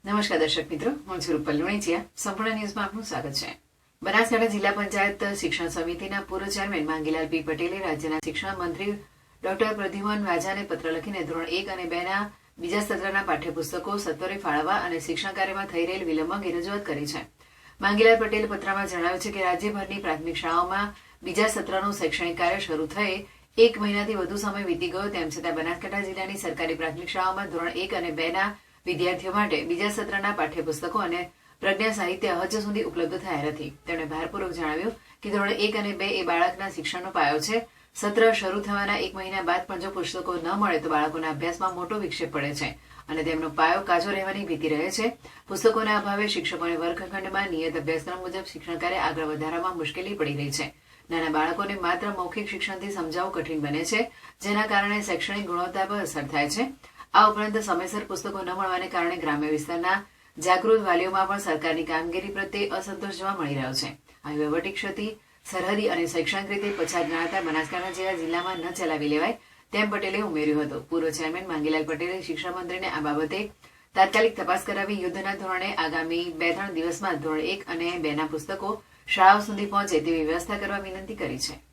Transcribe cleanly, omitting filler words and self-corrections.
નમસ્કાર દર્શક મિત્રો, હું છું રૂપલ લુણીચિયા. સંપૂર્ણ ન્યૂઝમાં આપનું સ્વાગત છે. બનાસકાંઠા જિલ્લા પંચાયત શિક્ષણ સમિતિના પૂર્વ ચેરમેન માંગીલાલ પી પટેલે રાજ્યના શિક્ષણ મંત્રી ડોક્ટર પ્રદ્યુમન વાજાને પત્ર લખીને ધોરણ 1 અને 2 ના બીજા સત્રના પાઠ્યપુસ્તકો સત્વરે ફાળવવા અને શિક્ષણ કાર્યમાં થઈ રહેલ વિલંબ અંગે રજૂઆત કરી છે. માંગીલાલ પટેલ પત્રમાં જણાવ્યું છે કે રાજ્યભરની પ્રાથમિક શાળાઓમાં બીજા સત્રનું શૈક્ષણિક કાર્ય શરૂ થયે 1 મહિનાથી વધુ સમય વીતી ગયો, તેમ છતાં બનાસકાંઠા જિલ્લાની સરકારી પ્રાથમિક શાળાઓમાં ધોરણ 1 અને 2 ના વિદ્યાર્થીઓ માટે બીજા સત્રના પાઠ્યપુસ્તકો અને પ્રજ્ઞા સાહિત્ય હજુ સુધી ઉપલબ્ધ થયા નથી. તેમણે ભારપૂર્વક જણાવ્યું કે ધોરણ 1 અને 2 એ બાળકના શિક્ષણનો પાયો છે. સત્ર શરૂ થવાના 1 મહિના બાદ પણ જો પુસ્તકો ન મળે તો બાળકોના અભ્યાસમાં મોટો વિક્ષેપ પડે છે અને તેમનો પાયો કાચો રહેવાની ભીતિ રહે છે. પુસ્તકોના અભાવે શિક્ષકોને વર્ગખંડમાં નિયત અભ્યાસક્રમ મુજબ શિક્ષણ કાર્ય આગળ વધારવામાં મુશ્કેલી પડી રહી છે. નાના બાળકોને માત્ર મૌખિક શિક્ષણથી સમજાવવું કઠિન બને છે, જેના કારણે શૈક્ષણિક ગુણવત્તા પર અસર થાય છે. આ ઉપરાંત સમયસર પુસ્તકો ન મળવાને કારણે ગ્રામ્ય વિસ્તારના જાગૃત વાલીઓમાં પણ સરકારની કામગીરી પ્રત્યે અસંતોષ જોવા મળી રહ્યો છે. આ વહીવટી ક્ષતિ સરહદી અને શૈક્ષણિક રીતે પછાત ગણાતા બનાસકાંઠા જેવા જિલ્લામાં ન ચલાવી લેવાય તેમ પટેલે ઉમેર્યું હતું. પૂર્વ ચેરમેન માંગીલાલ પટેલે શિક્ષણ મંત્રીને આ બાબતે તાત્કાલિક તપાસ કરાવી યુદ્ધના ધોરણે આગામી 2-3 દિવસમાં ધોરણ 1 અને 2 ના પુસ્તકો શાળાઓ સુધી પહોંચે તેવી વ્યવસ્થા કરવા વિનંતી કરી છે.